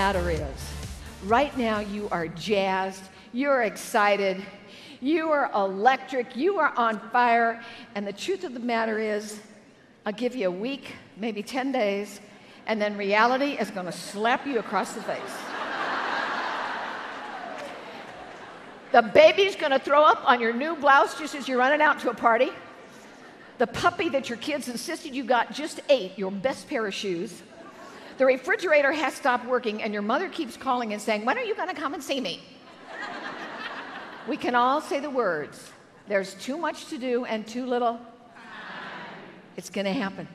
matter is, right now you are jazzed, you're excited, you are electric, you are on fire, and the truth of the matter is, I'll give you a week, maybe 10 days, and then reality is going to slap you across the face. The baby's going to throw up on your new blouse just as you're running out to a party. The puppy that your kids insisted you got just ate your best pair of shoes. The refrigerator has stopped working, and your mother keeps calling and saying, when are you going to come and see me? We can all say the words, there's too much to do and too little. It's going to happen.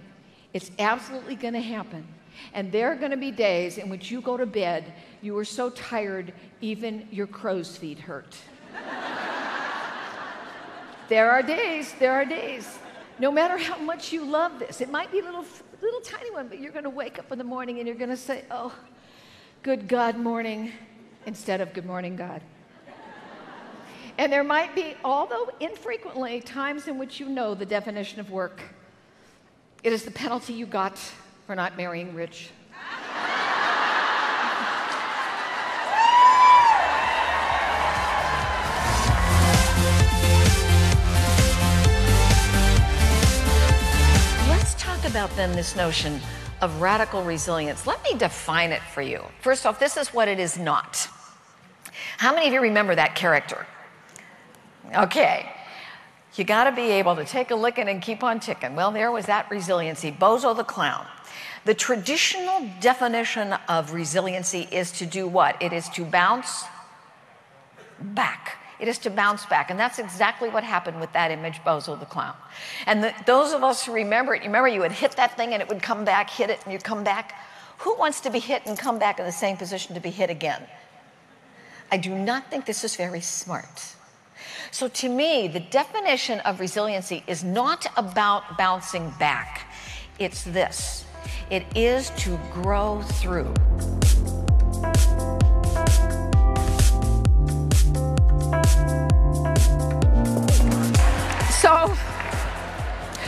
It's absolutely going to happen. And there are going to be days in which you go to bed, you are so tired, even your crow's feet hurt. There are days. No matter how much you love this, it might be a little tiny one, but you're going to wake up in the morning and you're going to say, oh, good God morning, instead of good morning, God. And there might be, although infrequently, times in which you know the definition of work. It is the penalty you got for not marrying rich. Let's talk about then this notion of radical resilience. Let me define it for you. First off, this is what it is not. How many of you remember that character? Okay. You got to be able to take a licking and keep on ticking. Well, there was that resiliency. Bozo the clown. The traditional definition of resiliency is to do what? It is to bounce back. It is to bounce back. And that's exactly what happened with that image, Bozo the clown. And those of us who remember it, you remember you would hit that thing and it would come back, hit it and you'd come back. Who wants to be hit and come back in the same position to be hit again? I do not think this is very smart. So to me, the definition of resiliency is not about bouncing back. It's this. It is to grow through.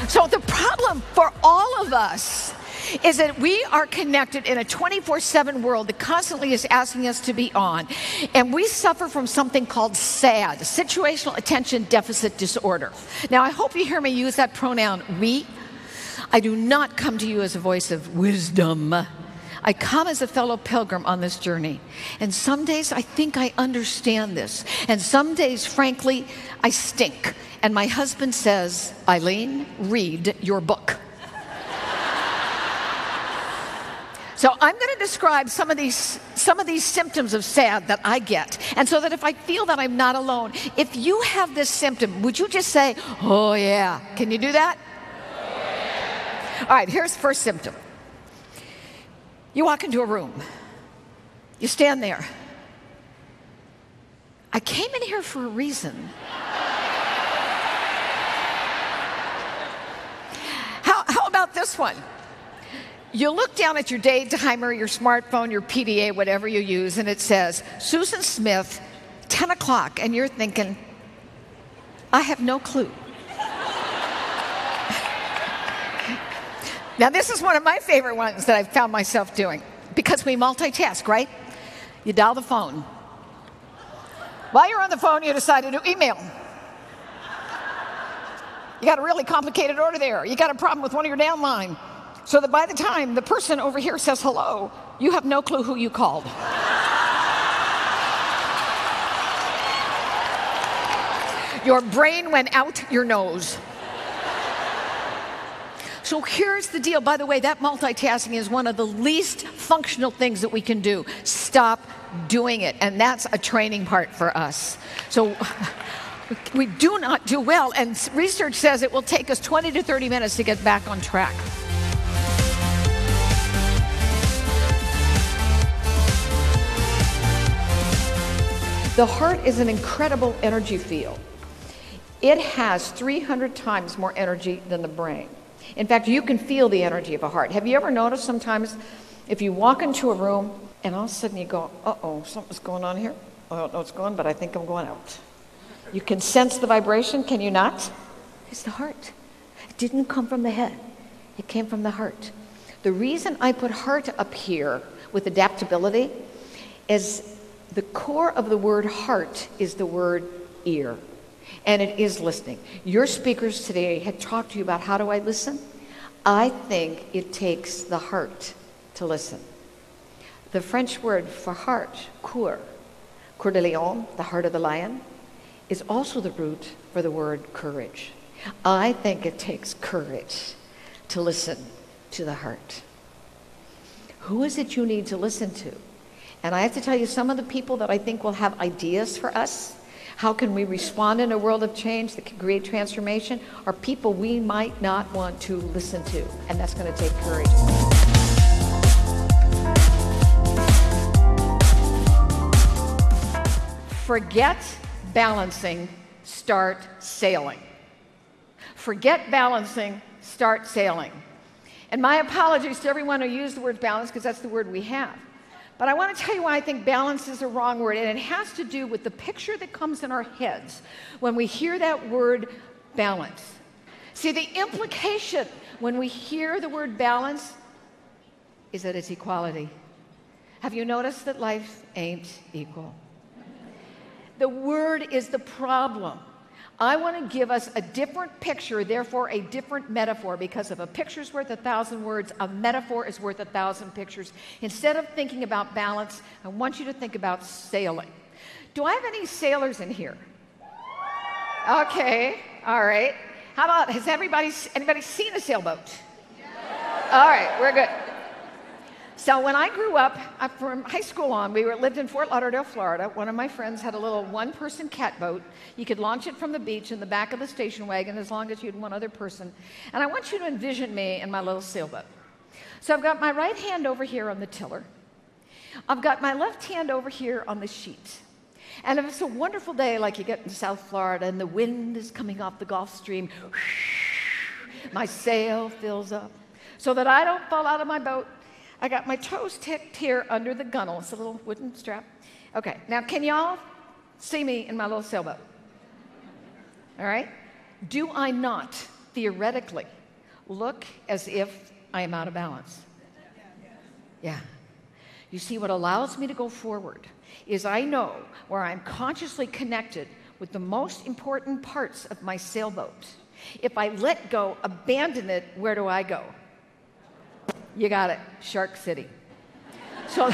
So the problem for all of us is that we are connected in a 24/7 world that constantly is asking us to be on. And we suffer from something called SAD, situational attention deficit disorder. Now, I hope you hear me use that pronoun, we. I do not come to you as a voice of wisdom. I come as a fellow pilgrim on this journey. And some days I think I understand this. And some days, frankly, I stink. And my husband says, Eileen, read your book. So I'm going to describe some of these symptoms of SAD that I get. And so that if I feel that I'm not alone, if you have this symptom, would you just say, oh yeah. Can you do that? Oh, yeah. All right, here's the first symptom. You walk into a room. You stand there. I came in here for a reason. How about this one? You look down at your day timer, your smartphone, your PDA, whatever you use, and it says, Susan Smith, 10 o'clock, and you're thinking, I have no clue. Now, this is one of my favorite ones that I've found myself doing, because we multitask, right? You dial the phone. While you're on the phone, you decide to do email. You got a really complicated order there. You got a problem with one of your downline. So that by the time the person over here says hello, you have no clue who you called. Your brain went out your nose. So here's the deal. By the way, that multitasking is one of the least functional things that we can do. Stop doing it. And that's a training part for us. So we do not do well. And research says it will take us 20 to 30 minutes to get back on track. The heart is an incredible energy field. It has 300 times more energy than the brain. In fact, you can feel the energy of a heart. Have you ever noticed sometimes if you walk into a room and all of a sudden you go, uh-oh, something's going on here? I don't know what's going on, but I think I'm going out. You can sense the vibration, can you not? It's the heart. It didn't come from the head. It came from the heart. The reason I put heart up here with adaptability as the core of the word heart is the word ear, and it is listening. Your speakers today had talked to you about how do I listen? I think it takes the heart to listen. The French word for heart, coeur de lion, the heart of the lion, is also the root for the word courage. I think it takes courage to listen to the heart. Who is it you need to listen to? And I have to tell you, some of the people that I think will have ideas for us, how can we respond in a world of change that can create transformation, are people we might not want to listen to, and that's going to take courage. Forget balancing, start sailing. Forget balancing, start sailing. And my apologies to everyone who used the word balance, because that's the word we have. But I want to tell you why I think balance is a wrong word, and it has to do with the picture that comes in our heads when we hear that word balance. See, the implication when we hear the word balance is that it's equality. Have you noticed that life ain't equal? The word is the problem. I want to give us a different picture, therefore a different metaphor, because if a picture's worth 1,000 words, a metaphor is worth 1,000 pictures. Instead of thinking about balance, I want you to think about sailing. Do I have any sailors in here? Okay, all right. How about, has anybody seen a sailboat? All right, we're good. So when I grew up, from high school on, we lived in Fort Lauderdale, Florida. One of my friends had a little one-person catboat. You could launch it from the beach in the back of the station wagon as long as you had one other person. And I want you to envision me in my little sailboat. So I've got my right hand over here on the tiller. I've got my left hand over here on the sheet. And if it's a wonderful day like you get in South Florida and the wind is coming off the Gulf Stream, my sail fills up so that I don't fall out of my boat. I got my toes tipped here under the gunnel. It's a little wooden strap. Okay, now can y'all see me in my little sailboat? All right? Do I not, theoretically, look as if I am out of balance? Yeah. You see, what allows me to go forward is I know where I'm consciously connected with the most important parts of my sailboat. If I let go, abandon it, where do I go? You got it, Shark City. So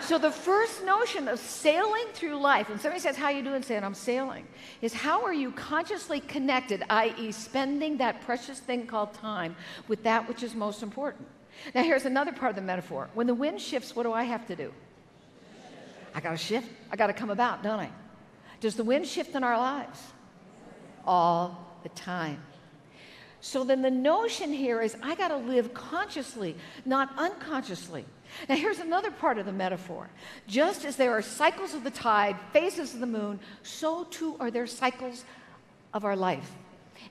the first notion of sailing through life, when somebody says, how you doing, saying, I'm sailing, is how are you consciously connected, i.e. spending that precious thing called time with that which is most important. Now here's another part of the metaphor. When the wind shifts, what do I have to do? I got to shift. I got to come about, don't I? Does the wind shift in our lives? All the time. So then the notion here is I got to live consciously, not unconsciously. Now here's another part of the metaphor. Just as there are cycles of the tide, phases of the moon, so too are there cycles of our life.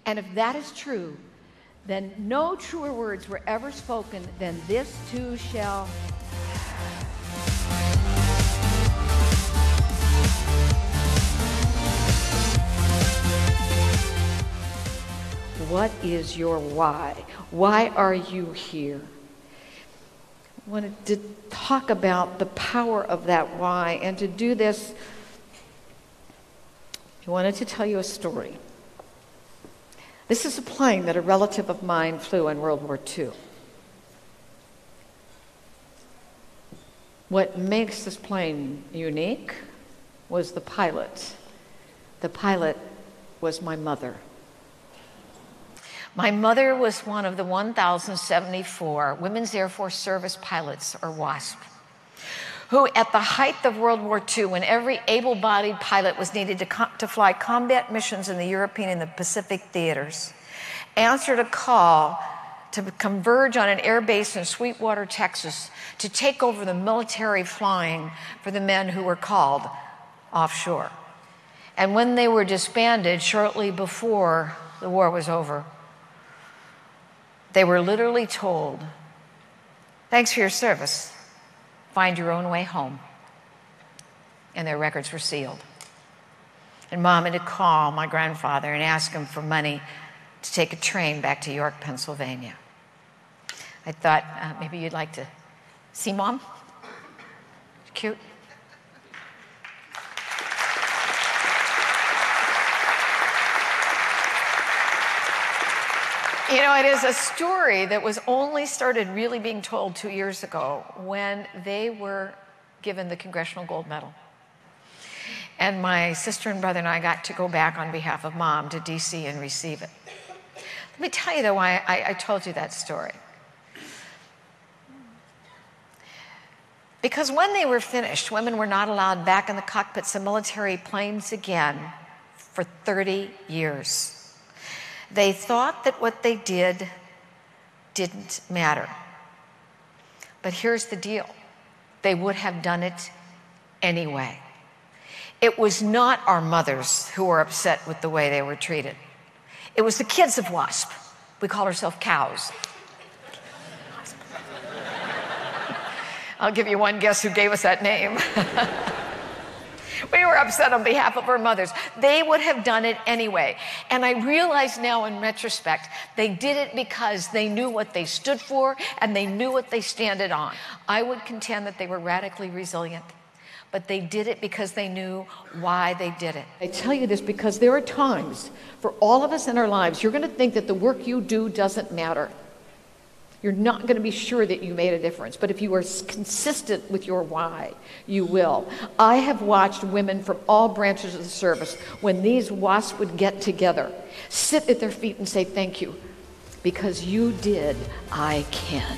And if that is true, then no truer words were ever spoken than this too shall. What is your why? Why are you here? I wanted to talk about the power of that why, and to do this, I wanted to tell you a story. This is a plane that a relative of mine flew in World War II. What makes this plane unique was the pilot. The pilot was my mother. My mother was one of the 1,074 Women's Air Force Service pilots, or WASP, who at the height of World War II, when every able-bodied pilot was needed to fly combat missions in the European and the Pacific theaters, answered a call to converge on an air base in Sweetwater, Texas, to take over the military flying for the men who were called offshore. And when they were disbanded shortly before the war was over, they were literally told, thanks for your service, find your own way home. And their records were sealed. And Mom had to call my grandfather and ask him for money to take a train back to York, Pennsylvania. I thought maybe you'd like to see Mom? cute? You know, it is a story that was only started really being told 2 years ago when they were given the Congressional Gold Medal. And my sister and brother and I got to go back on behalf of Mom to DC and receive it. Let me tell you, though, why I told you that story. Because when they were finished, women were not allowed back in the cockpits of military planes again for 30 years. They thought that what they did didn't matter. But here's the deal. They would have done it anyway. It was not our mothers who were upset with the way they were treated. It was the kids of WASP. We call ourselves cows. I'll give you one guess who gave us that name. We were upset on behalf of our mothers. They would have done it anyway. And I realize now in retrospect, they did it because they knew what they stood for and they knew what they standed on. I would contend that they were radically resilient, but they did it because they knew why they did it. I tell you this because there are times for all of us in our lives, you're going to think that the work you do doesn't matter. You're not going to be sure that you made a difference. But if you are consistent with your why, you will. I have watched women from all branches of the service, when these WASP would get together, sit at their feet and say, thank you, because you did, I can.